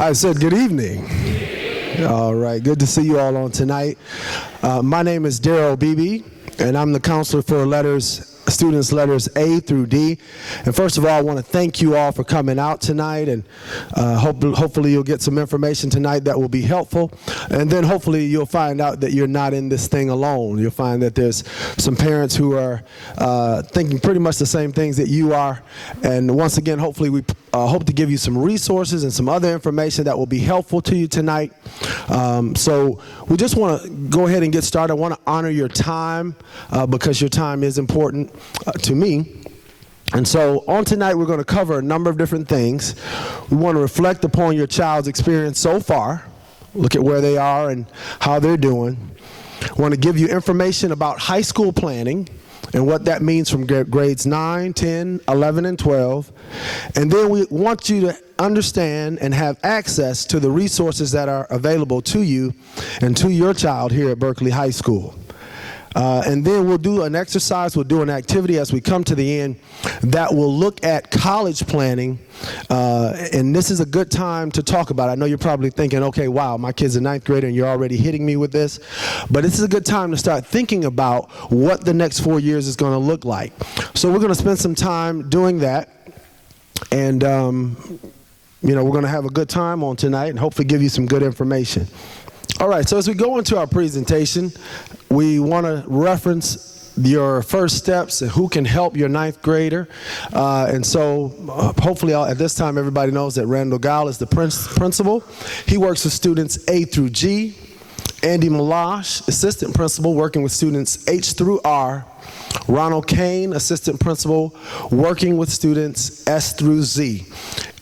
I said good evening. All right, good to see you all on tonight. My name is Daryl Beebe, and I'm the counselor for students letters A through D. And first of all, I want to thank you all for coming out tonight, and hopefully you'll get some information tonight that will be helpful. And then hopefully you'll find out that you're not in this thing alone. You'll find that there's some parents who are thinking pretty much the same things that you are. And once again, hopefully we hope to give you some resources and some other information that will be helpful to you tonight. So we just want to go ahead and get started. I want to honor your time because your time is important to me. And so on tonight, we're going to cover a number of different things. We want to reflect upon your child's experience so far, look at where they are and how they're doing. We want to give you information about high school planning and what that means from grades 9, 10, 11, and 12. And then we want you to understand and have access to the resources that are available to you and to your child here at Berkley High School. And then we'll do an exercise, we'll do an activity as we come to the end that will look at college planning. And this is a good time to talk about it. I know you're probably thinking, okay, wow, my kid's a ninth grader and you're already hitting me with this. But this is a good time to start thinking about what the next 4 years is going to look like. So we're going to spend some time doing that. And, we're going to have a good time on tonight and hopefully give you some good information. All right, so as we go into our presentation, we want to reference your first steps and who can help your ninth grader. And so hopefully at this time everybody knows that Randall Gall is the principal. He works with students A through G. Andy Malash, assistant principal, working with students H through R. Ronald Kane, assistant principal, working with students S through Z.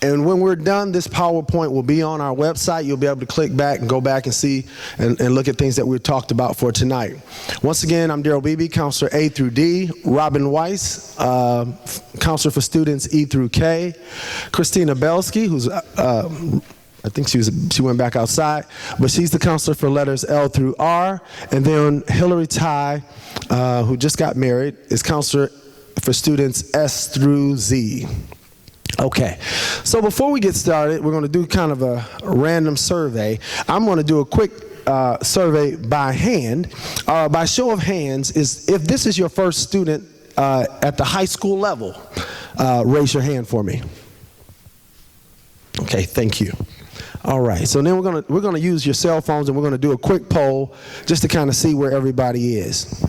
And when we're done, this PowerPoint will be on our website. You'll be able to click back and go back and see and look at things that we talked about for tonight. Once again, I'm Daryl Beebe, counselor A through D. Robin Weiss, counselor for students E through K. Christina Belsky, who's I think she went back outside, but she's the counselor for letters L through R. And then Hillary Ty, who just got married, is counselor for students S through Z. Okay, so before we get started, we're going to do kind of a random survey. I'm going to do a quick survey by hand. By show of hands, if this is your first student at the high school level, raise your hand for me. Okay, thank you. All right, so then we're gonna use your cell phones and we're gonna do a quick poll just to kind of see where everybody is.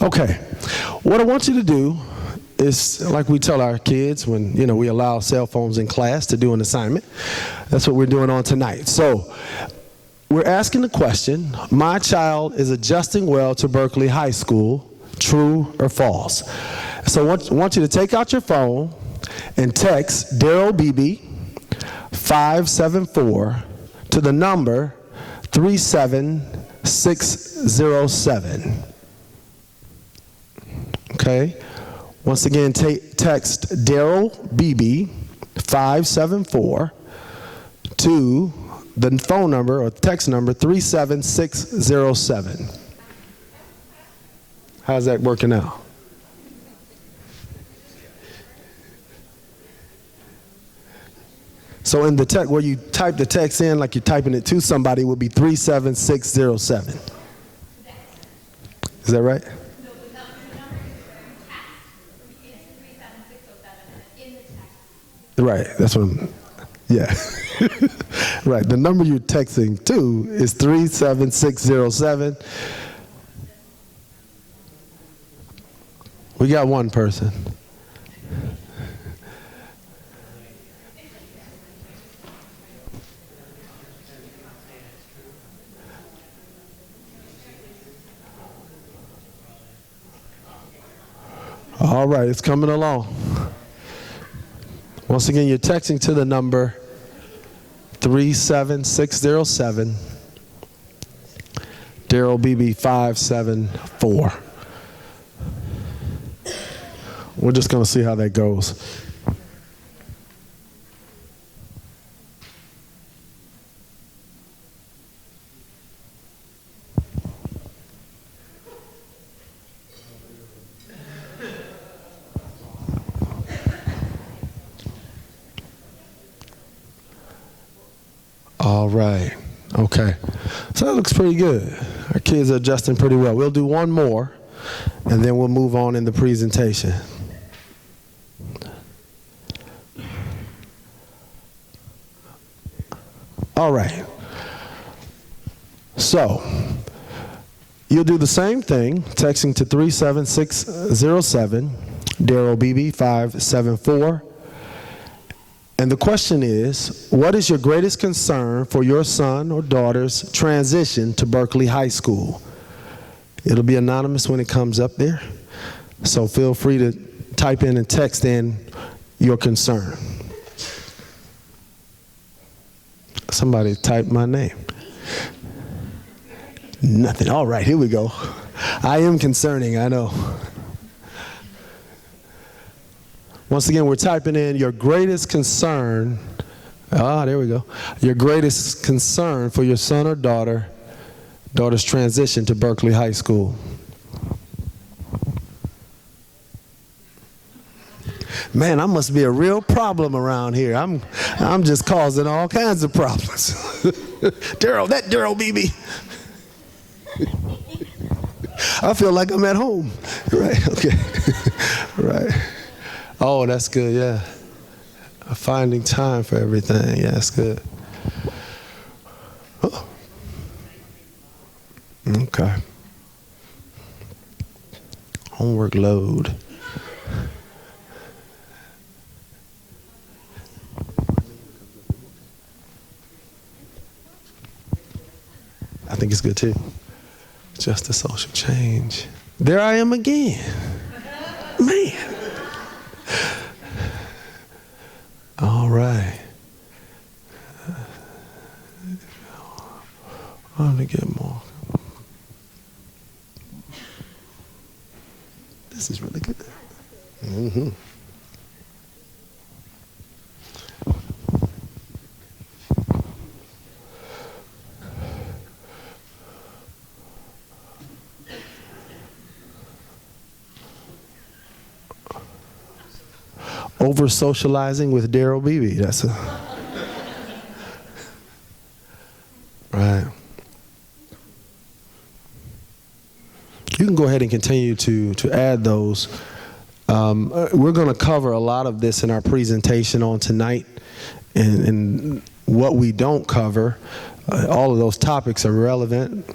Okay, what I want you to do is, like we tell our kids when we allow cell phones in class to do an assignment. That's what we're doing on tonight. So we're asking the question, my child is adjusting well to Berkley High School, true or false? So I want you to take out your phone and text Daryl Beebe 574 to the number 37607. Okay? Once again, text Daryl Beebe 574 to the phone number or text number 37607. How's that working out? So in the text, where you type the text in like you're typing it to somebody, would be 37607. Is that right? Right, that's what yeah. Right, the number you're texting to is 37607. We got one person. All right, it's coming along. Once again, you're texting to the number 37607, Daryl Beebe 574. We're just going to see how that goes. All right. Okay. So that looks pretty good. Our kids are adjusting pretty well. We'll do one more, and then we'll move on in the presentation. All right. So, you'll do the same thing, texting to 37607, Daryl BB 574. And the question is, what is your greatest concern for your son or daughter's transition to Berkley High School? It'll be anonymous when it comes up there, so feel free to type in and text in your concern. Somebody typed my name. Nothing. All right, here we go. I am concerning, I know. Once again, we're typing in your greatest concern. There we go. Your greatest concern for your son or daughter's transition to Berkley High School. Man, I must be a real problem around here. I'm just causing all kinds of problems. Daryl, that Daryl BB. I feel like I'm at home. Right, okay. Right. Oh, that's good, yeah. Finding time for everything, yeah, that's good. Oh. Okay. Homework load. I think it's good too. Just a social change. There I am again. Man. All right. I want to get more. This is really good. Mm-hmm. Over socializing with Daryl Beebe. That's a right. You can go ahead and continue to add those. We're going to cover a lot of this in our presentation on tonight, and what we don't cover, all of those topics are relevant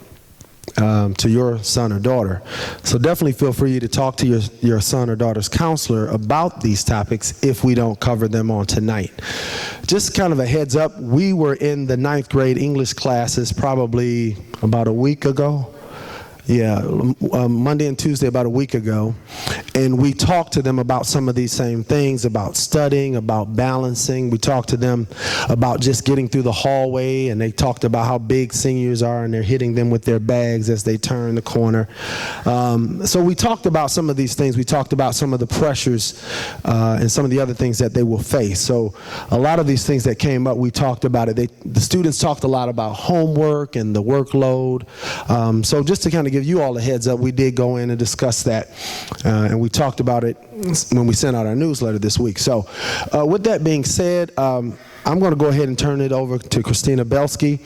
to your son or daughter. So definitely feel free to talk to your son or daughter's counselor about these topics if we don't cover them on tonight. Just kind of a heads up, we were in the 9th grade English classes probably about a week ago. Yeah, Monday and Tuesday about a week ago, and we talked to them about some of these same things, about studying, about balancing. We talked to them about just getting through the hallway, and they talked about how big seniors are and they're hitting them with their bags as they turn the corner. So we talked about some of these things. We talked about some of the pressures and some of the other things that they will face. So a lot of these things that came up, we talked about it. The students talked a lot about homework and the workload. So just to kind of give you all a heads up, we did go in and discuss that, and we talked about it when we sent out our newsletter this week. So with that being said, I'm going to go ahead and turn it over to Christina Belsky.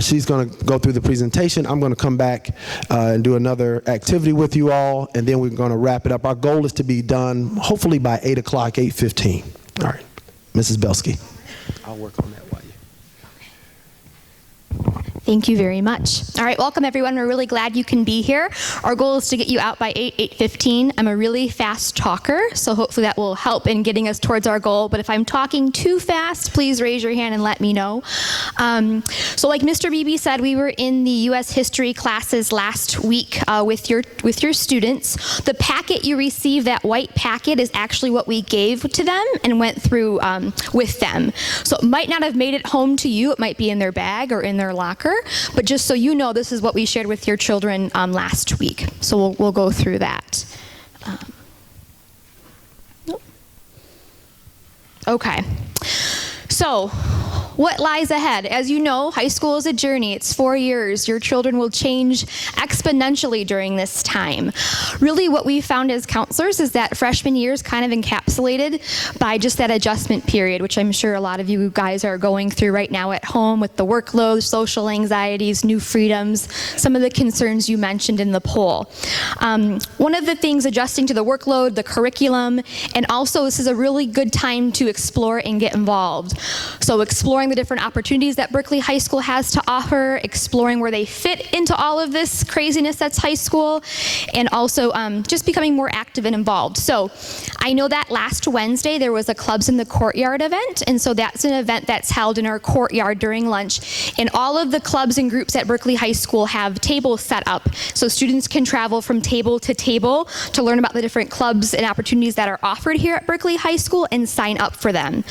She's going to go through the presentation. I'm going to come back and do another activity with you all, and then we're going to wrap it up. Our goal is to be done hopefully by 8 o'clock, 8:15. All right, Mrs. Belsky. I'll work on that while you. Thank you very much. All right, welcome everyone. We're really glad you can be here. Our goal is to get you out by 8:15. I'm a really fast talker, so hopefully that will help in getting us towards our goal. But if I'm talking too fast, please raise your hand and let me know. So like Mr. Beebe said, we were in the U.S. history classes last week with your students. The packet you received, that white packet, is actually what we gave to them and went through with them. So it might not have made it home to you. It might be in their bag or in their locker. But just so you know, this is what we shared with your children last week. So we'll go through that. Nope. Okay. So what lies ahead? As you know, high school is a journey. It's 4 years. Your children will change exponentially during this time. Really, what we found as counselors is that freshman year is kind of encapsulated by just that adjustment period, which I'm sure a lot of you guys are going through right now at home with the workload, social anxieties, new freedoms, some of the concerns you mentioned in the poll. One of the things, adjusting to the workload, the curriculum, and also this is a really good time to explore and get involved. So exploring the different opportunities that Berkley High School has to offer, exploring where they fit into all of this craziness that's high school, and also just becoming more active and involved. So I know that last Wednesday there was a Clubs in the Courtyard event, and so that's an event that's held in our courtyard during lunch, and all of the clubs and groups at Berkley High School have tables set up, so students can travel from table to table to learn about the different clubs and opportunities that are offered here at Berkley High School and sign up for them.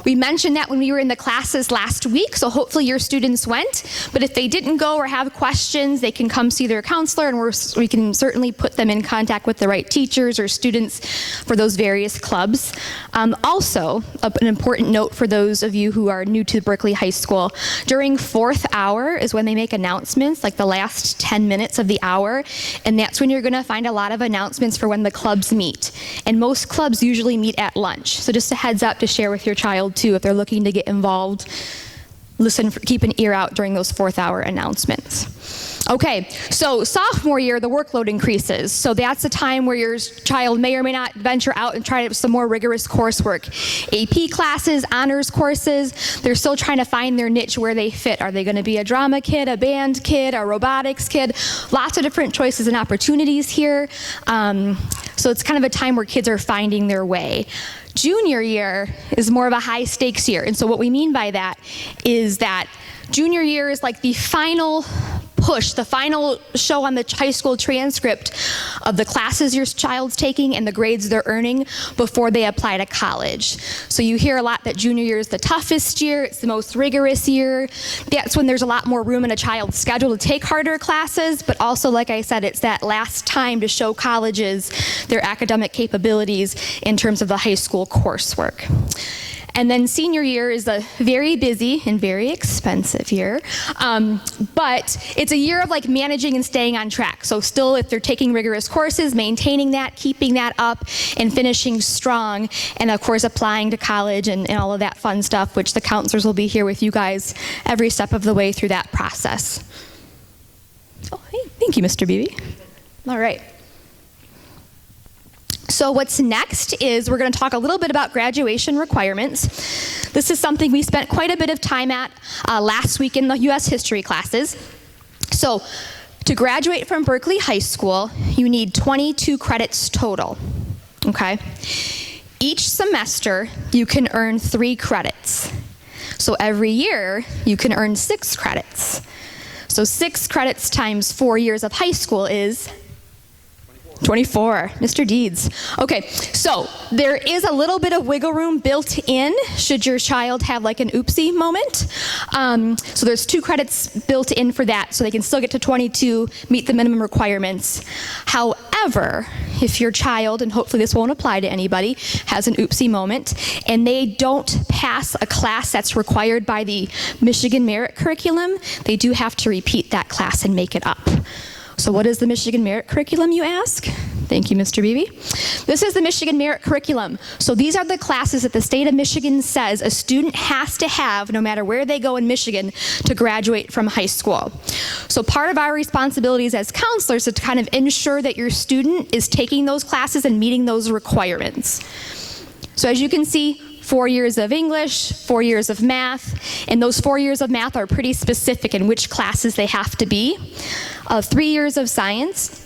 We mentioned that when we were in the classes last week, so hopefully your students went, but if they didn't go or have questions, they can come see their counselor, and we can certainly put them in contact with the right teachers or students for those various clubs. Also, an important note for those of you who are new to Berkley High School, during fourth hour is when they make announcements, like the last 10 minutes of the hour, and that's when you're going to find a lot of announcements for when the clubs meet. And most clubs usually meet at lunch, so just a heads up to share with your child too if they're looking to get involved. Keep an ear out during those fourth hour announcements. Okay, so sophomore year, the workload increases. So that's a time where your child may or may not venture out and try some more rigorous coursework. AP classes, honors courses, they're still trying to find their niche where they fit. Are they going to be a drama kid, a band kid, a robotics kid? Lots of different choices and opportunities here. So it's kind of a time where kids are finding their way. Junior year is more of a high stakes year. And so what we mean by that is that junior year is like the final push, the final show on the high school transcript of the classes your child's taking and the grades they're earning before they apply to college. So you hear a lot that junior year is the toughest year, it's the most rigorous year. That's when there's a lot more room in a child's schedule to take harder classes, but also, like I said, it's that last time to show colleges their academic capabilities in terms of the high school coursework. And then senior year is a very busy and very expensive year, but it's a year of like managing and staying on track. So still, if they're taking rigorous courses, maintaining that, keeping that up, and finishing strong, and of course applying to college and all of that fun stuff, which the counselors will be here with you guys every step of the way through that process. Oh, hey, thank you, Mr. Beebe. All right. So what's next is we're going to talk a little bit about graduation requirements. This is something we spent quite a bit of time at last week in the U.S. history classes. So to graduate from Berkley High School, you need 22 credits total, okay? Each semester, you can earn 3 credits. So every year, you can earn 6 credits. So 6 credits times 4 years of high school is 24, Mr. Deeds. Okay, so there is a little bit of wiggle room built in should your child have like an oopsie moment. So there's 2 credits built in for that, so they can still get to 22, meet the minimum requirements. However, if your child, and hopefully this won't apply to anybody, has an oopsie moment, and they don't pass a class that's required by the Michigan Merit Curriculum, they do have to repeat that class and make it up. So what is the Michigan Merit Curriculum, you ask? Thank you, Mr. Beebe. This is the Michigan Merit Curriculum. So these are the classes that the state of Michigan says a student has to have no matter where they go in Michigan to graduate from high school. So part of our responsibilities as counselors is to kind of ensure that your student is taking those classes and meeting those requirements. So as you can see, 4 years of English, 4 years of math, and those 4 years of math are pretty specific in which classes they have to be. 3 years of science,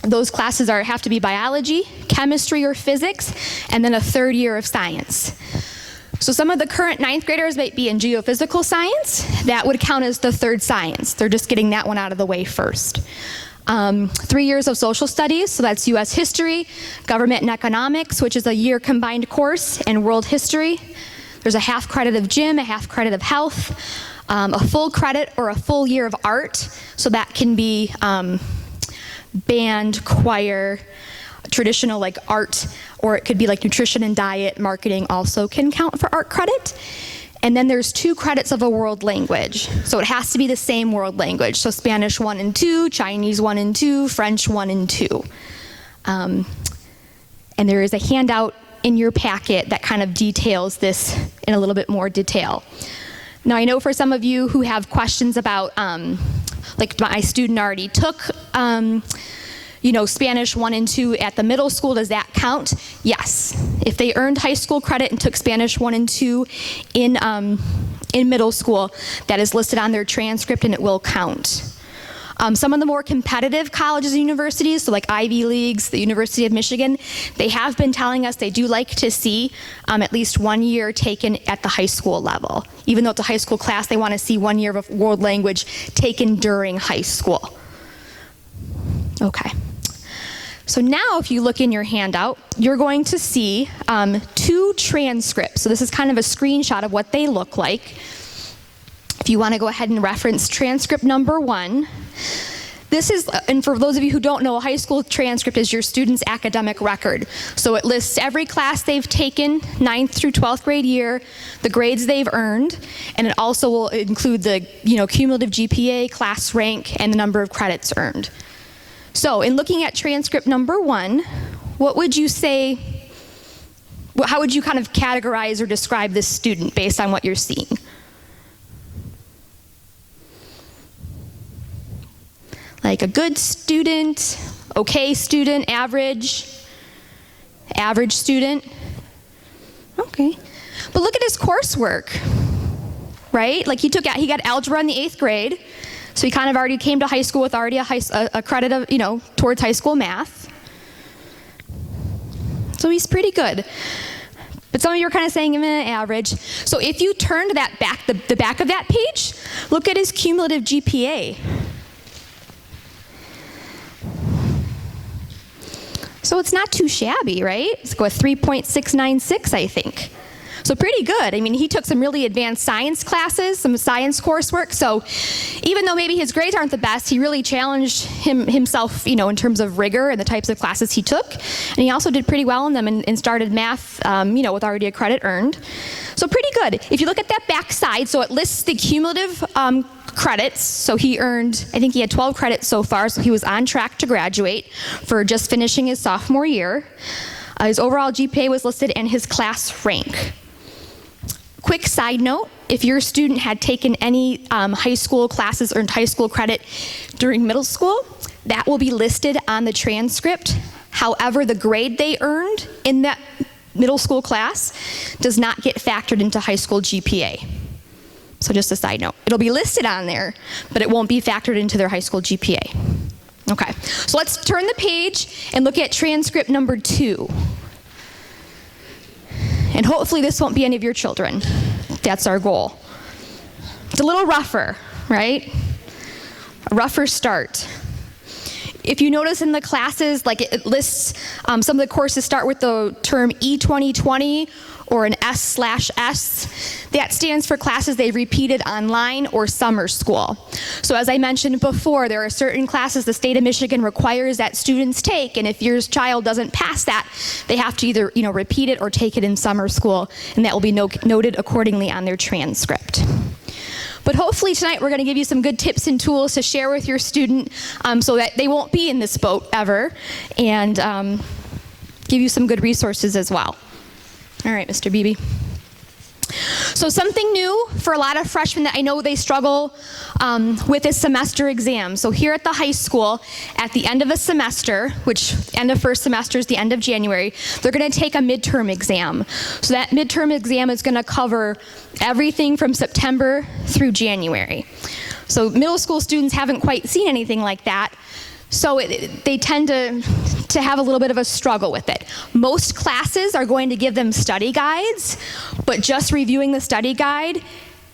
those classes have to be biology, chemistry, or physics, and then a 3rd year of science. So some of the current 9th graders might be in geophysical science. That would count as the 3rd science. They're just getting that one out of the way first. 3 years of social studies, so that's U.S. history, government and economics, which is a year combined course, and world history. There's a half credit of gym, a half credit of health, a full credit or a full year of art, so that can be band, choir, traditional like art, or it could be like nutrition and diet, marketing also can count for art credit. And then there's 2 credits of a world language. So it has to be the same world language. So Spanish 1 and 2, Chinese 1 and 2, French 1 and 2. And there is a handout in your packet that kind of details this in a little bit more detail. Now, I know for some of you who have questions about, like my student already took, Spanish 1 and 2 at the middle school, does that count? Yes. If they earned high school credit and took Spanish 1 and 2 in middle school, that is listed on their transcript and it will count. Some of the more competitive colleges and universities, so like Ivy Leagues, the University of Michigan, they have been telling us they do like to see at least 1 year taken at the high school level. Even though it's a high school class, they want to see 1 year of world language taken during high school. Okay. So now if you look in your handout, you're going to see 2 transcripts. So this is kind of a screenshot of what they look like. If you want to go ahead and reference transcript number 1, this is, and for those of you who don't know, a high school transcript is your student's academic record. So it lists every class they've taken, 9th through 12th grade year, the grades they've earned, and it also will include the cumulative GPA, class rank, and the number of credits earned. So in looking at transcript number 1, what would you say, how would you kind of categorize or describe this student based on what you're seeing? Like a good student, okay student, average student. Okay. But look at his coursework, right? Like he got algebra in the 8th grade, so he kind of already came to high school with already a credit of, towards high school math. So he's pretty good. But some of you are kind of saying average. So if you turn to that back, the back of that page, look at his cumulative GPA. So it's not too shabby, right? Let's go with 3.696, I think. So pretty good. I mean, he took some really advanced science classes, some science coursework. So even though maybe his grades aren't the best, he really challenged himself, in terms of rigor and the types of classes he took. And he also did pretty well in them and started math, with already a credit earned. So pretty good. If you look at that back side, so it lists the cumulative credits. So he earned, I think he had 12 credits so far, so he was on track to graduate for just finishing his sophomore year. His overall GPA was listed and his class rank. Quick side note, if your student had taken any high school classes, earned high school credit during middle school, that will be listed on the transcript. However, the grade they earned in that middle school class does not get factored into high school GPA. So just a side note, it'll be listed on there, but it won't be factored into their high school GPA. Okay, so let's turn the page and look at transcript number 2. And hopefully this won't be any of your children. That's our goal. It's a little rougher, right? A rougher start. If you notice in the classes, like it lists, some of the courses start with the term E2020 or an S/S. That stands for classes they've repeated online or summer school. So as I mentioned before, there are certain classes the state of Michigan requires that students take, and if your child doesn't pass that, they have to either repeat it or take it in summer school, and that will be noted accordingly on their transcript. But hopefully tonight we're going to give you some good tips and tools to share with your student so that they won't be in this boat ever, and give you some good resources as well. All right, Mr. Beebe. So something new for a lot of freshmen that I know they struggle with is semester exams. So here at the high school, at the end of a semester, which end of first semester is the end of January, they're going to take a midterm exam. So that midterm exam is going to cover everything from September through January. So middle school students haven't quite seen anything like that. So they tend to have a little bit of a struggle with it. Most classes are going to give them study guides, but just reviewing the study guide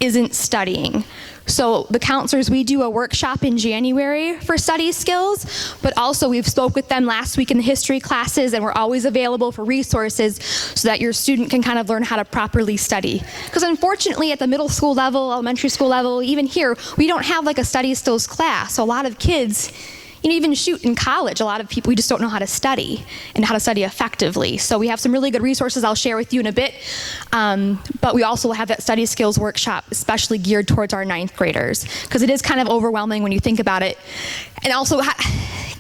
isn't studying. So the counselors, we do a workshop in January for study skills, but also we've spoke with them last week in the history classes, and we're always available for resources so that your student can kind of learn how to properly study. Because unfortunately at the middle school level, elementary school level, even here, we don't have like a study skills class. So a lot of kids, even shoot, in college, a lot of people, we just don't know how to study and how to study effectively. So we have some really good resources I'll share with you in a bit, but we also have that study skills workshop, especially geared towards our 9th graders, because it is kind of overwhelming when you think about it. And also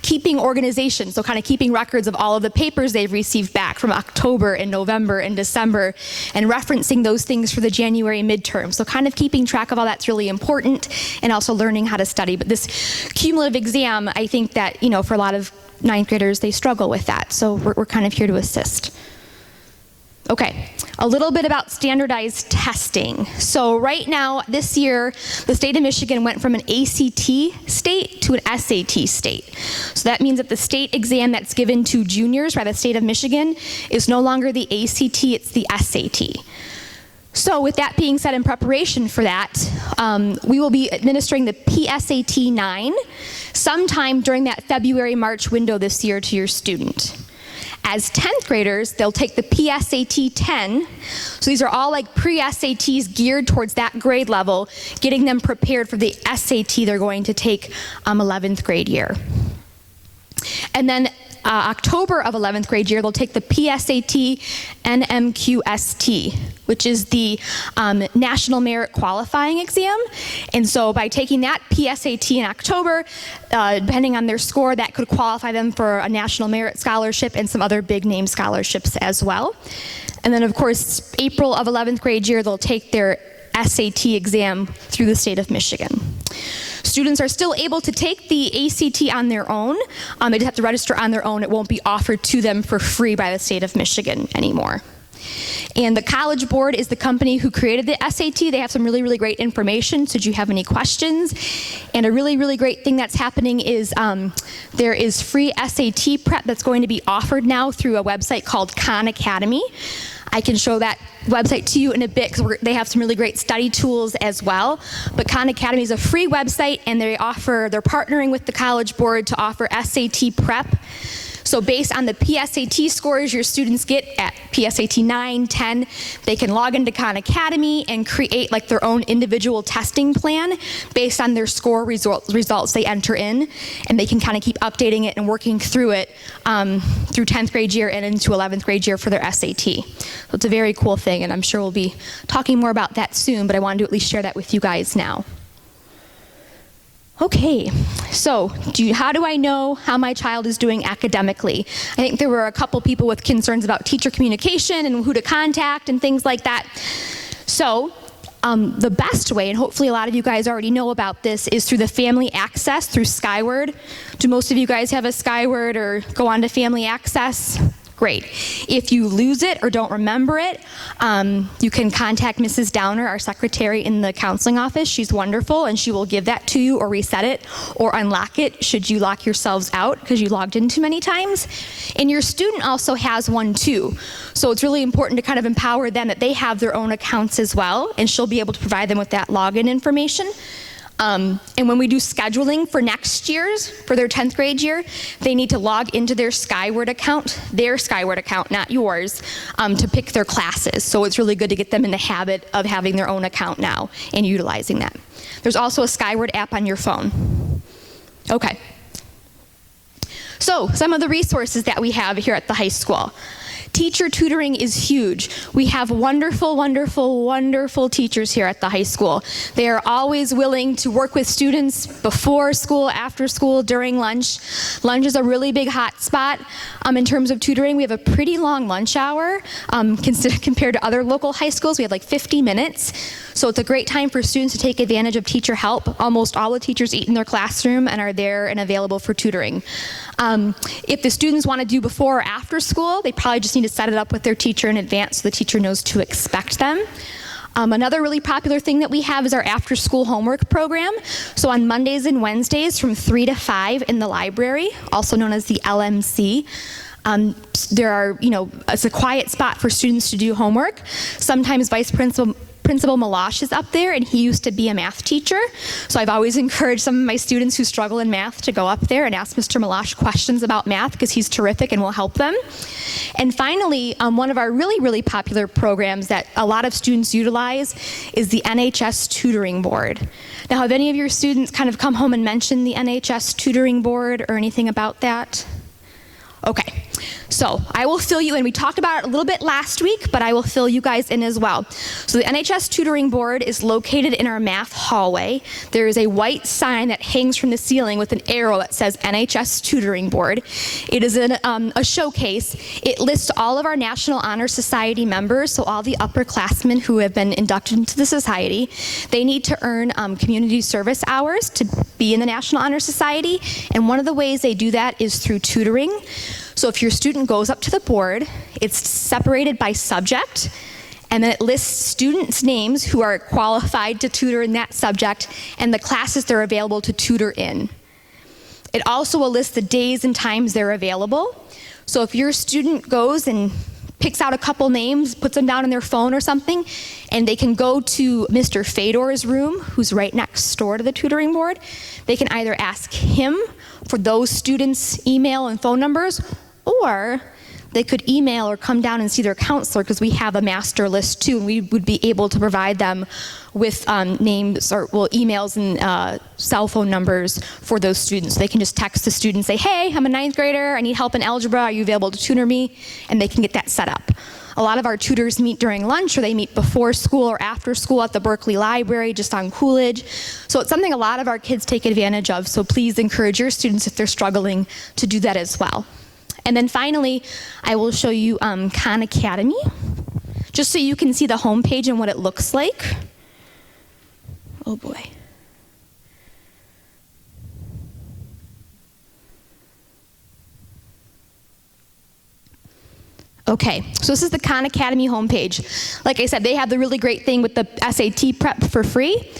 keeping organization, so kind of keeping records of all of the papers they've received back from October and November and December, and referencing those things for the January midterm. So kind of keeping track of all that's really important, and also learning how to study. But this cumulative exam, I think that, for a lot of 9th graders, they struggle with that. So we're kind of here to assist. Okay, a little bit about standardized testing. So right now, this year, the state of Michigan went from an ACT state to an SAT state. So that means that the state exam that's given to juniors by the state of Michigan is no longer the ACT, it's the SAT. So with that being said, in preparation for that, we will be administering the PSAT 9 sometime during that February-March window this year to your student. As 10th graders, they'll take the PSAT 10. So these are all like pre-SATs geared towards that grade level, getting them prepared for the SAT they're going to take 11th grade year. And then October of 11th grade year, they'll take the PSAT NMQST, which is the National Merit Qualifying Exam. And so by taking that PSAT in October, depending on their score, that could qualify them for a National Merit Scholarship and some other big name scholarships as well. And then of course, April of 11th grade year, they'll take their SAT exam through the state of Michigan. Students are still able to take the ACT on their own. They just have to register on their own. It won't be offered to them for free by the state of Michigan anymore. And the College Board is the company who created the SAT. They have some really, really great information, so do you have any questions? And a really, really great thing that's happening is there is free SAT prep that's going to be offered now through a website called Khan Academy. I can show that website to you in a bit because they have some really great study tools as well. But Khan Academy is a free website, and they're partnering with the College Board to offer SAT prep. So based on the PSAT scores your students get at PSAT 9, 10, they can log into Khan Academy and create like their own individual testing plan based on their score results they enter in, and they can kind of keep updating it and working through it through 10th grade year and into 11th grade year for their SAT. So it's a very cool thing, and I'm sure we'll be talking more about that soon, but I wanted to at least share that with you guys now. Okay, so how do I know how my child is doing academically? I think there were a couple people with concerns about teacher communication and who to contact and things like that. So the best way, and hopefully a lot of you guys already know about this, is through the Family Access through Skyward. Do most of you guys have a Skyward or go on to Family Access? Great. If you lose it or don't remember it, you can contact Mrs. Downer, our secretary in the counseling office. She's wonderful, and she will give that to you or reset it or unlock it should you lock yourselves out because you logged in too many times. And your student also has one too. So it's really important to kind of empower them that they have their own accounts as well, and she'll be able to provide them with that login information. And when we do scheduling for next year's, for their 10th grade year, they need to log into their Skyward account, not yours, to pick their classes. So it's really good to get them in the habit of having their own account now and utilizing that. There's also a Skyward app on your phone. Okay. So some of the resources that we have here at the high school. Teacher tutoring is huge. We have wonderful, wonderful, wonderful teachers here at the high school. They are always willing to work with students before school, after school, during lunch. Lunch is a really big hot spot in terms of tutoring. We have a pretty long lunch hour compared to other local high schools. We have like 50 minutes. So it's a great time for students to take advantage of teacher help. Almost all the teachers eat in their classroom and are there and available for tutoring. If the students want to do before or after school, they probably just need to set it up with their teacher in advance so the teacher knows to expect them. Another really popular thing that we have is our after-school homework program. So on Mondays and Wednesdays from 3 to 5 in the library, also known as the LMC, it's a quiet spot for students to do homework. Sometimes vice Principal Malash is up there, and he used to be a math teacher. So I've always encouraged some of my students who struggle in math to go up there and ask Mr. Malash questions about math, because he's terrific and will help them. And finally, one of our really popular programs that a lot of students utilize is the NHS Tutoring Board. Now, have any of your students kind of come home and mentioned the NHS Tutoring Board or anything about that? Okay, so I will fill you in. We talked about it a little bit last week, but I will fill you guys in as well. So the NHS Tutoring Board is located in our math hallway. There is a white sign that hangs from the ceiling with an arrow that says NHS Tutoring Board. It is a showcase. It lists all of our National Honor Society members, so all the upperclassmen who have been inducted into the society. They need to earn community service hours to be in the National Honor Society, and one of the ways they do that is through tutoring. So if your student goes up to the board, it's separated by subject, and then it lists students' names who are qualified to tutor in that subject and the classes they're available to tutor in. It also will list the days and times they're available. So if your student goes and picks out a couple names, puts them down on their phone or something, and they can go to Mr. Fedor's room, who's right next door to the tutoring board. They can either ask him for those students' email and phone numbers, or they could email or come down and see their counselor, because we have a master list too, and we would be able to provide them with names or emails and cell phone numbers for those students. They can just text the student and say, hey, I'm a 9th grader, I need help in algebra, are you available to tutor me? And they can get that set up. A lot of our tutors meet during lunch, or they meet before school or after school at the Berkley Library just on Coolidge. So it's something a lot of our kids take advantage of, so please encourage your students, if they're struggling, to do that as well. And then finally, I will show you Khan Academy, just so you can see the homepage and what it looks like. Oh boy. Okay, so this is the Khan Academy homepage. Like I said, they have the really great thing with the SAT prep for free.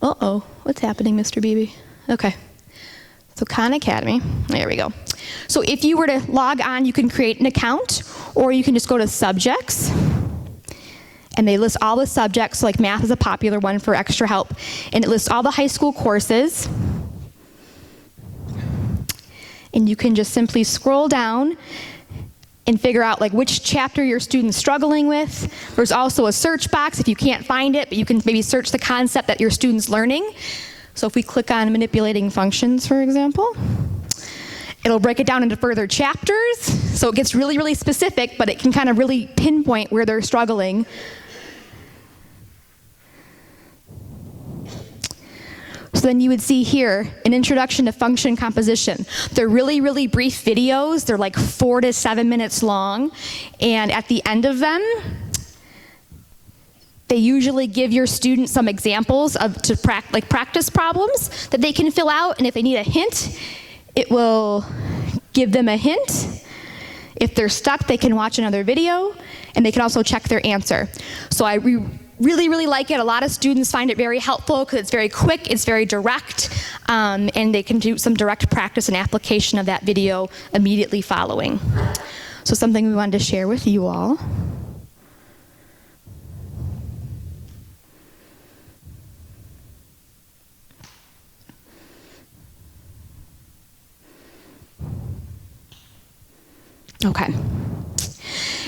Uh-oh, what's happening, Mr. Beebe? Okay, so Khan Academy, there we go. So if you were to log on, you can create an account, or you can just go to subjects, and they list all the subjects, like math is a popular one for extra help, and it lists all the high school courses. And you can just simply scroll down and figure out like which chapter your student's struggling with. There's also a search box if you can't find it, but you can maybe search the concept that your student's learning. So if we click on manipulating functions, for example, it'll break it down into further chapters. So it gets really specific, but it can kind of really pinpoint where they're struggling. So then you would see here an introduction to function composition. They're really brief videos. They're like 4 to 7 minutes long. And at the end of them, they usually give your students some examples of practice problems that they can fill out. And if they need a hint, it will give them a hint. If they're stuck, they can watch another video, and they can also check their answer. So I really like it. A lot of students find it very helpful because it's very quick, it's very direct, and they can do some direct practice and application of that video immediately following. So something we wanted to share with you all. Okay.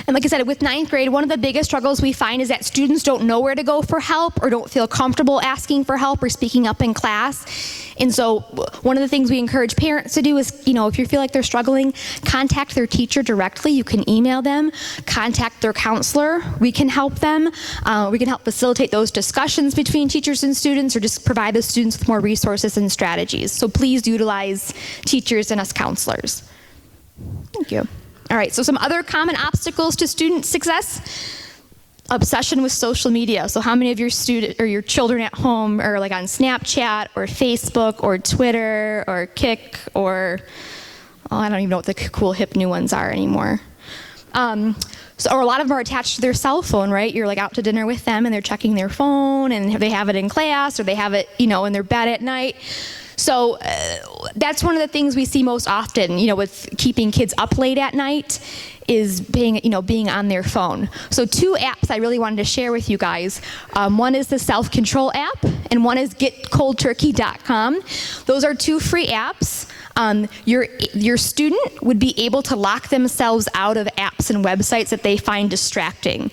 And like I said, with 9th grade, one of the biggest struggles we find is that students don't know where to go for help, or don't feel comfortable asking for help or speaking up in class. And so one of the things we encourage parents to do is, if you feel like they're struggling, contact their teacher directly. You can email them, contact their counselor. We can help them. We can help facilitate those discussions between teachers and students, or just provide the students with more resources and strategies. So please utilize teachers and us counselors. Thank you. All right, so some other common obstacles to student success. Obsession with social media. So how many of your your children at home are like on Snapchat or Facebook or Twitter or Kik or, I don't even know what the cool hip new ones are anymore. Or a lot of them are attached to their cell phone, right? You're like out to dinner with them and they're checking their phone, and they have it in class, or they have it, in their bed at night. So that's one of the things we see most often, with keeping kids up late at night, is being on their phone. So 2 apps I really wanted to share with you guys. One is the self-control app, and one is getcoldturkey.com. Those are 2 free apps. Your student would be able to lock themselves out of apps and websites that they find distracting.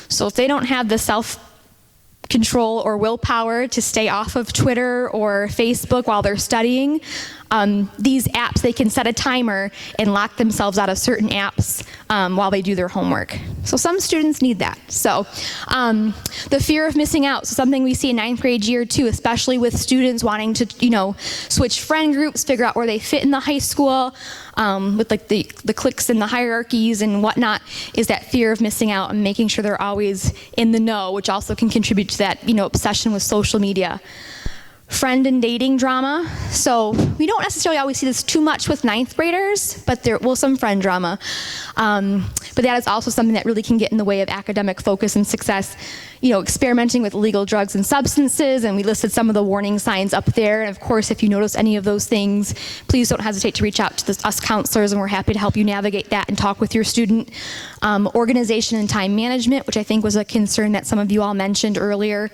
So if they don't have the self-control or willpower to stay off of Twitter or Facebook while they're studying, these apps, they can set a timer and lock themselves out of certain apps while they do their homework. So some students need that. So the fear of missing out, so something we see in 9th grade year 2, especially with students wanting to, switch friend groups, figure out where they fit in the high school, with like the cliques and the hierarchies and whatnot, is that fear of missing out and making sure they're always in the know, which also can contribute to that, obsession with social media. Friend and dating drama. So we don't necessarily always see this too much with 9th graders, but some friend drama. But that is also something that really can get in the way of academic focus and success. Experimenting with illegal drugs and substances, and we listed some of the warning signs up there. And of course, if you notice any of those things, please don't hesitate to reach out to us counselors, and we're happy to help you navigate that and talk with your student. Organization and time management, which I think was a concern that some of you all mentioned earlier.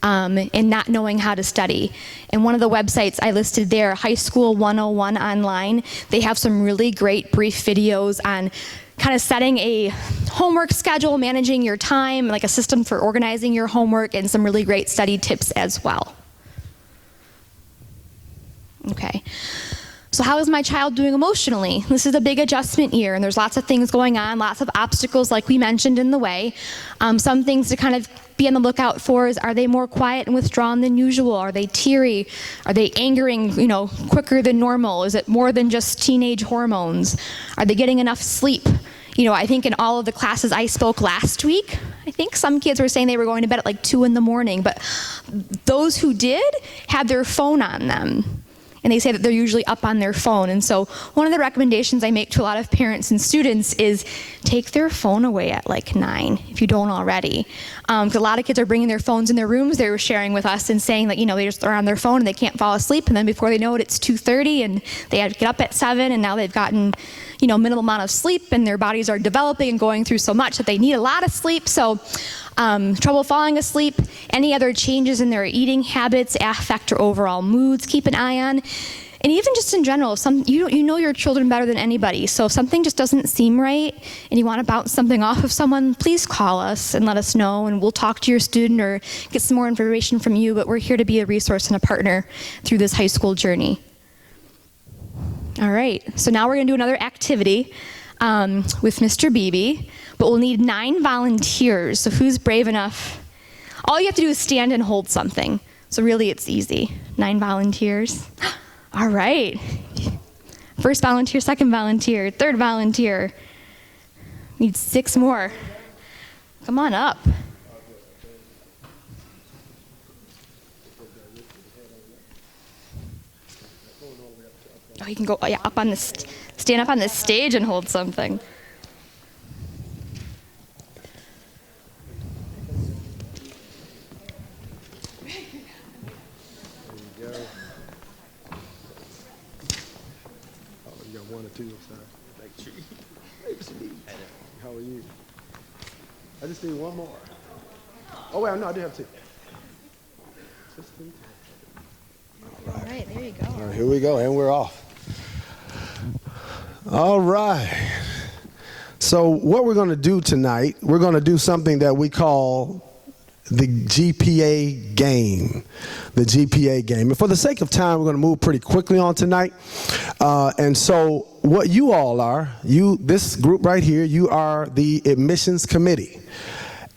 And not knowing how to study. And one of the websites I listed there, High School 101 Online, they have some really great brief videos on kind of setting a homework schedule, managing your time, like a system for organizing your homework, and some really great study tips as well. Okay. So how is my child doing emotionally? This is a big adjustment year, and there's lots of things going on, lots of obstacles like we mentioned in the way. Some things to kind of be on the lookout for is, are they more quiet and withdrawn than usual? Are they teary? Are they angering, quicker than normal? Is it more than just teenage hormones? Are they getting enough sleep? I think in all of the classes I spoke last week, I think some kids were saying they were going to bed at like 2 in the morning, but those who did had their phone on them. And they say that they're usually up on their phone. And so one of the recommendations I make to a lot of parents and students is take their phone away at like 9, if you don't already. Because a lot of kids are bringing their phones in their rooms. They were sharing with us and saying that, they just are on their phone and they can't fall asleep. And then before they know it, it's 2:30 and they had to get up at 7, and now they've gotten, minimal amount of sleep, and their bodies are developing and going through so much that they need a lot of sleep. So trouble falling asleep, any other changes in their eating habits affect their overall moods, keep an eye on. And even just in general, you know your children better than anybody, so if something just doesn't seem right and you want to bounce something off of someone, please call us and let us know, and we'll talk to your student or get some more information from you, but we're here to be a resource and a partner through this high school journey. All right, so now we're going to do another activity with Mr. Beebe, but we'll need 9 volunteers, so who's brave enough? All you have to do is stand and hold something, so really it's easy. 9 volunteers. All right. First volunteer, second volunteer, third volunteer. Need 6 more. Come on up. Oh, you can go up on stand up on the stage and hold something. How are you? I just need 1 more. Oh, wait, no, I do have 2. All right, there you go. All right, here we go, and we're off. All right. So what we're going to do tonight, we're going to do something that we call the GPA Game. The GPA Game. And for the sake of time, we're going to move pretty quickly on tonight. And so what you all are, this group right here, you are the admissions committee.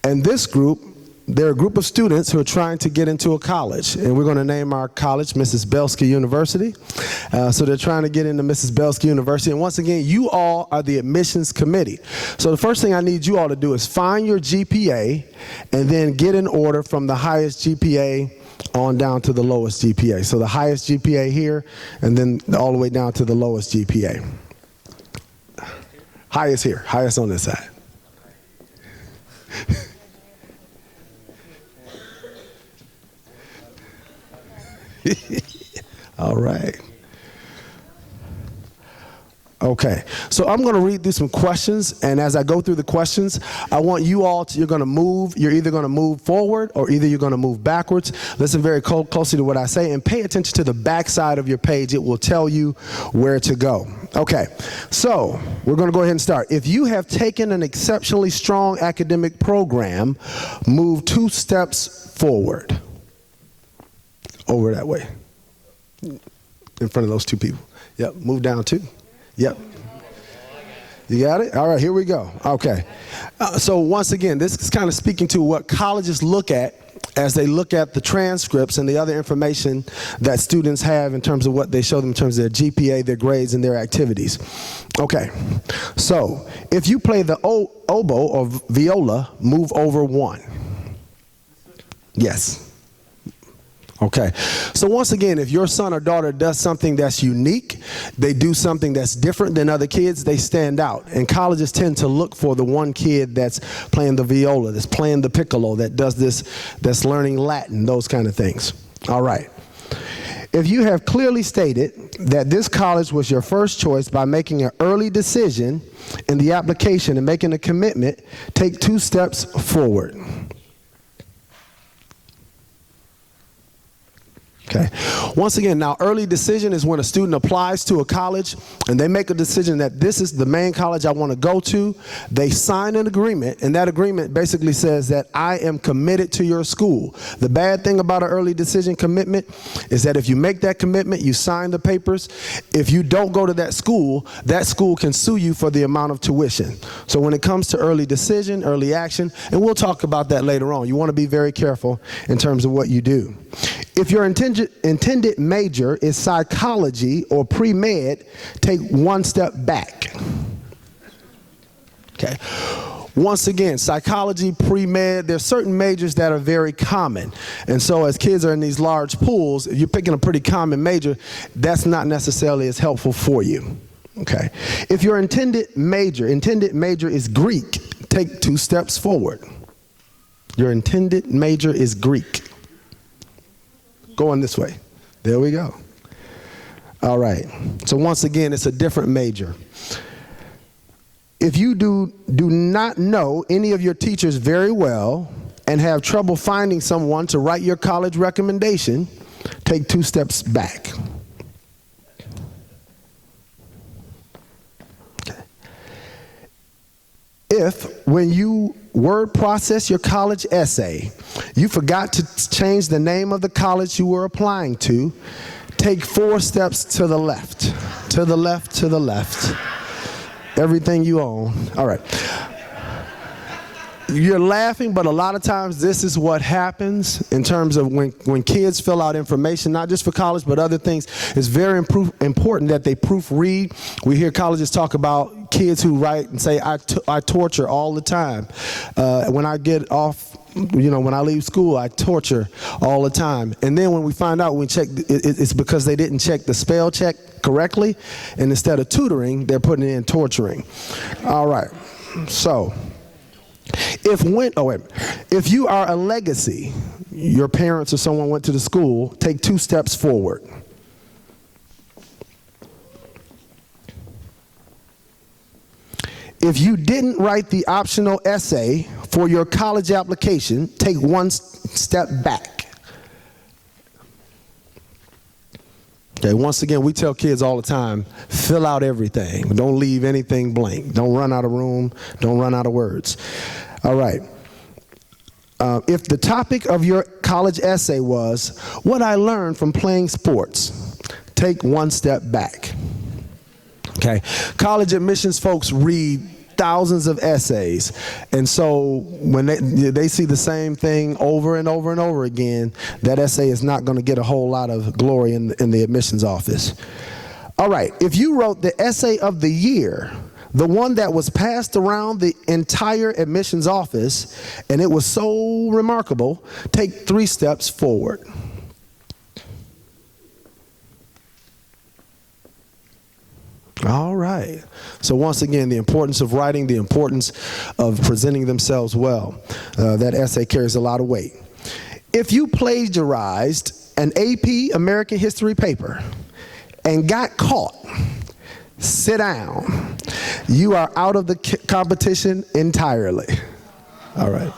And this group, they're a group of students who are trying to get into a college. And we're going to name our college Mrs. Berkley University. So they're trying to get into Mrs. Berkley University. And once again, you all are the admissions committee. So the first thing I need you all to do is find your GPA and then get in order from the highest GPA on down to the lowest GPA. So the highest GPA here, and then all the way down to the lowest GPA. Highest here, highest on this side. All right. Okay, so I'm going to read through some questions, and as I go through the questions, I want you all to, you're either going to move forward or either you're going to move backwards. Listen very closely to what I say and pay attention to the back side of your page. It will tell you where to go. Okay, so we're going to go ahead and start. If you have taken an exceptionally strong academic program, move 2 steps forward. Over that way. In front of those 2 people. Yep, move down 2. Yep. You got it? All right, here we go. Okay. So once again, this is kind of speaking to what colleges look at as they look at the transcripts and the other information that students have in terms of what they show them in terms of their GPA, their grades, and their activities. Okay. So if you play the oboe or viola, move over 1. Yes. Okay, so once again, if your son or daughter does something that's unique, they do something that's different than other kids, they stand out. And colleges tend to look for the one kid that's playing the viola, that's playing the piccolo, that does this, that's learning Latin, those kind of things. All right. If you have clearly stated that this college was your first choice by making an early decision in the application and making a commitment, take 2 steps forward. Okay. Once again, now early decision is when a student applies to a college and they make a decision that this is the main college I want to go to. They sign an agreement, and that agreement basically says that I am committed to your school. The bad thing about an early decision commitment is that if you make that commitment, you sign the papers. If you don't go to that school can sue you for the amount of tuition. So when it comes to early decision, early action, and we'll talk about that later on, you want to be very careful in terms of what you do. If your intended major is psychology or pre-med, take 1 step back. Okay. Once again, psychology, pre-med, there's certain majors that are very common. And so as kids are in these large pools, if you're picking a pretty common major, that's not necessarily as helpful for you. Okay. If your intended major is Greek, take 2 steps forward. Your intended major is Greek. Going this way. There we go. All right. So once again, it's a different major. If you do not know any of your teachers very well and have trouble finding someone to write your college recommendation, take 2 steps back. Okay. If, when you word process your college essay, you forgot to change the name of the college you were applying to, take 4 steps to the left. To the left, to the left. Everything you own. All right. You're laughing, but a lot of times this is what happens in terms of when kids fill out information, not just for college, but other things. It's very important that they proofread. We hear colleges talk about kids who write and say, I torture all the time. When I get off, when I leave school, I torture all the time. And then when we find out, we check, it's because they didn't check the spell check correctly. And instead of tutoring, they're putting in torturing. All right. So if you are a legacy, your parents or someone went to the school, take 2 steps forward. If you didn't write the optional essay for your college application, take 1 step back. Okay, once again, we tell kids all the time, fill out everything. Don't leave anything blank. Don't run out of room. Don't run out of words. All right. If the topic of your college essay was what I learned from playing sports, take 1 step back. Okay. College admissions folks read thousands of essays, and so when they see the same thing over and over and over again, that essay is not going to get a whole lot of glory in the admissions office. All right, if you wrote the essay of the year, the one that was passed around the entire admissions office, and it was so remarkable, take 3 steps forward. All right. So once again, the importance of writing, the importance of presenting themselves well. That essay carries a lot of weight. If you plagiarized an AP American history paper and got caught, sit down. You are out of the competition entirely. All right.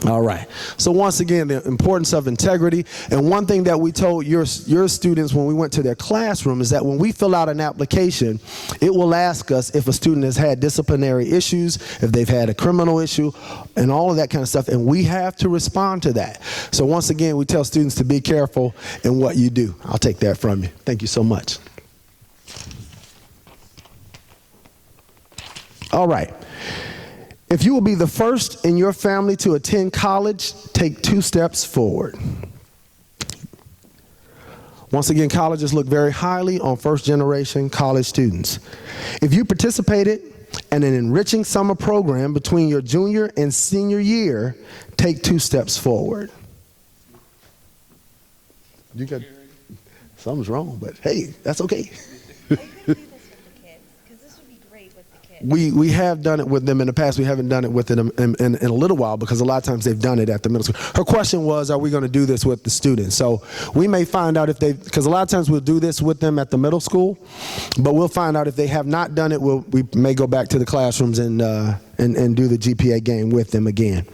All right. So once again, the importance of integrity. And one thing that we told your students when we went to their classroom is that when we fill out an application, it will ask us if a student has had disciplinary issues, if they've had a criminal issue, and all of that kind of stuff. And we have to respond to that. So once again, we tell students to be careful in what you do. I'll take that from you. Thank you so much. All right. If you will be the first in your family to attend college, take 2 steps forward. Once again, colleges look very highly on first-generation college students. If you participated in an enriching summer program between your junior and senior year, take 2 steps forward. You got something's wrong, but hey, that's okay. We have done it with them in the past. We haven't done it with them in a little while because a lot of times they've done it at the middle school. Her question was, are we going to do this with the students? So we may find out if because a lot of times we'll do this with them at the middle school, but we'll find out if they have not done it, we may go back to the classrooms and do the GPA game with them again.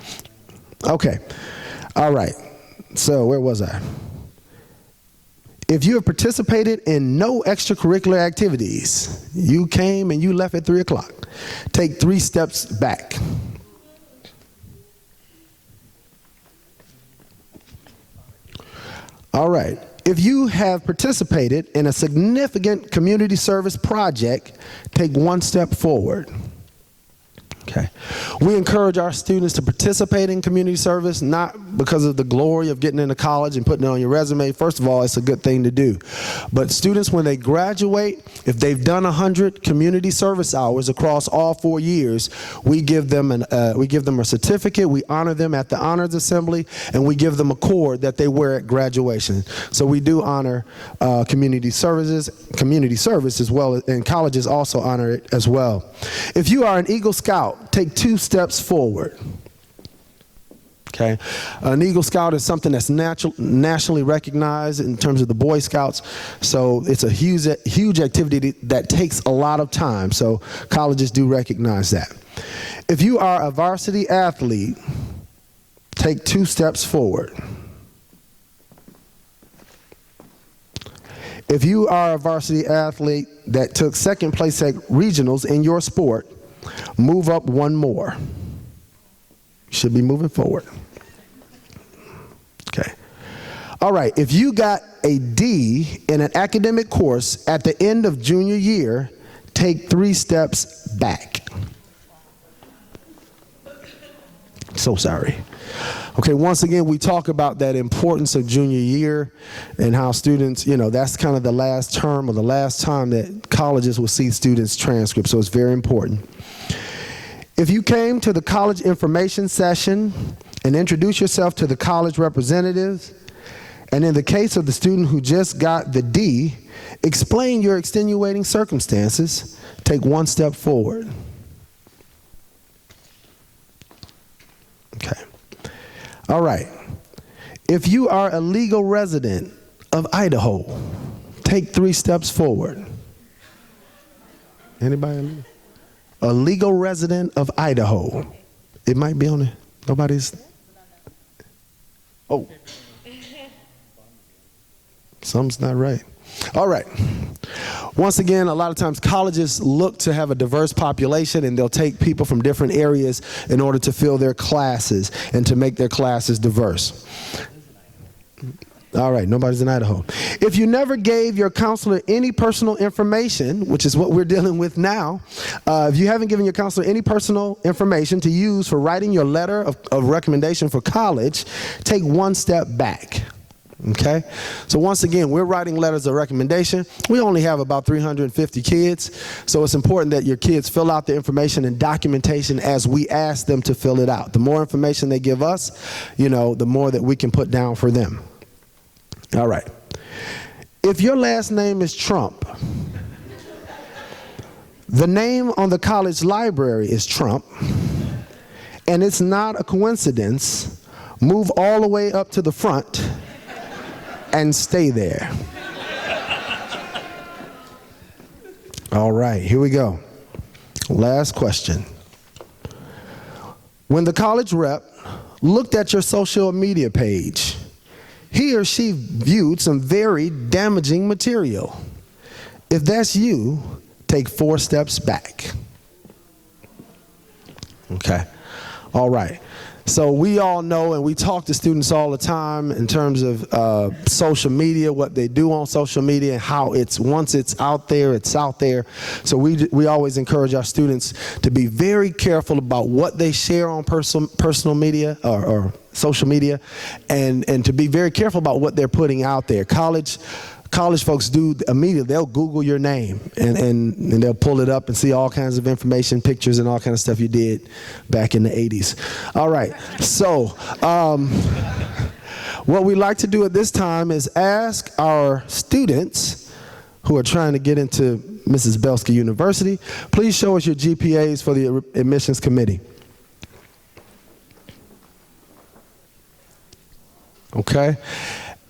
Okay. All right. So where was I? If you have participated in no extracurricular activities, you came and you left at 3 o'clock, take 3 steps back. All right. If you have participated in a significant community service project, take 1 step forward. Okay. We encourage our students to participate in community service, not because of the glory of getting into college and putting it on your resume. First of all, it's a good thing to do. But students, when they graduate, if they've done 100 community service hours across all 4 years, we give them a certificate, we honor them at the honors assembly, and we give them a cord that they wear at graduation. So we do honor community service as well, and colleges also honor it as well. If you are an Eagle Scout, take 2 steps forward. Okay, an Eagle Scout is something that's nationally recognized in terms of the Boy Scouts. So it's a huge activity that takes a lot of time. So colleges do recognize that. If you are a varsity athlete, take 2 steps forward. If you are a varsity athlete that took 2nd place at regionals in your sport, move up 1 more. Should be moving forward. Okay. All right. If you got a D in an academic course at the end of junior year, take 3 steps back. So sorry. Okay, once again, we talk about that importance of junior year and how students, that's kind of the last term or the last time that colleges will see students' transcripts, so it's very important. If you came to the college information session and introduced yourself to the college representatives, and in the case of the student who just got the D, explain your extenuating circumstances, take 1 step forward. Okay. All right. If you are a legal resident of Idaho, take 3 steps forward. Anybody? A legal resident of Idaho. It might be on there. Nobody's. Oh. Something's not right. All right. Once again, a lot of times colleges look to have a diverse population, and they'll take people from different areas in order to fill their classes and to make their classes diverse. All right, nobody's in Idaho. If you never gave your counselor any personal information, which is what we're dealing with now, if you haven't given your counselor any personal information to use for writing your letter of recommendation for college, take 1 step back. Okay? So once again, we're writing letters of recommendation. We only have about 350 kids, so it's important that your kids fill out the information and documentation as we ask them to fill it out. The more information they give us, the more that we can put down for them. All right. If your last name is Trump, the name on the college library is Trump, and it's not a coincidence, move all the way up to the front and stay there. All right, here we go. Last question. When the college rep looked at your social media page, he or she viewed some very damaging material. If that's you, take 4 steps back. Okay. All right. So we all know, and we talk to students all the time in terms of social media, what they do on social media, and how once it's out there, it's out there. So we always encourage our students to be very careful about what they share on personal media or social media, and to be very careful about what they're putting out there. College folks do immediately, they'll Google your name and they'll pull it up and see all kinds of information, pictures, and all kinds of stuff you did back in the 80s. All right, so what we like to do at this time is ask our students who are trying to get into Mrs. Berkley University, please show us your GPAs for the admissions committee. Okay?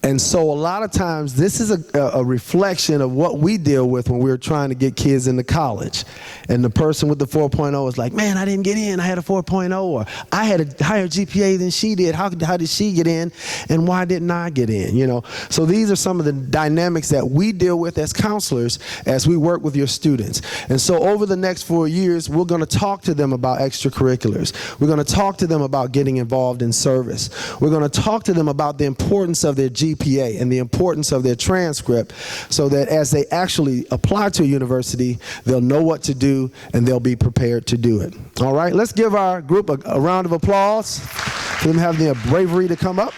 And so a lot of times, this is a reflection of what we deal with when we're trying to get kids into college. And the person with the 4.0 is like, man, I didn't get in, I had a 4.0, or I had a higher GPA than she did. How did she get in, and why didn't I get in? You know, so these are some of the dynamics that we deal with as counselors as we work with your students. And so over the next 4 years, we're going to talk to them about extracurriculars. We're going to talk to them about getting involved in service. We're going to talk to them about the importance of their GPA and the importance of their transcript, so that as they actually apply to a university, they'll know what to do and they'll be prepared to do it. All right, let's give our group a round of applause for them having the bravery to come up.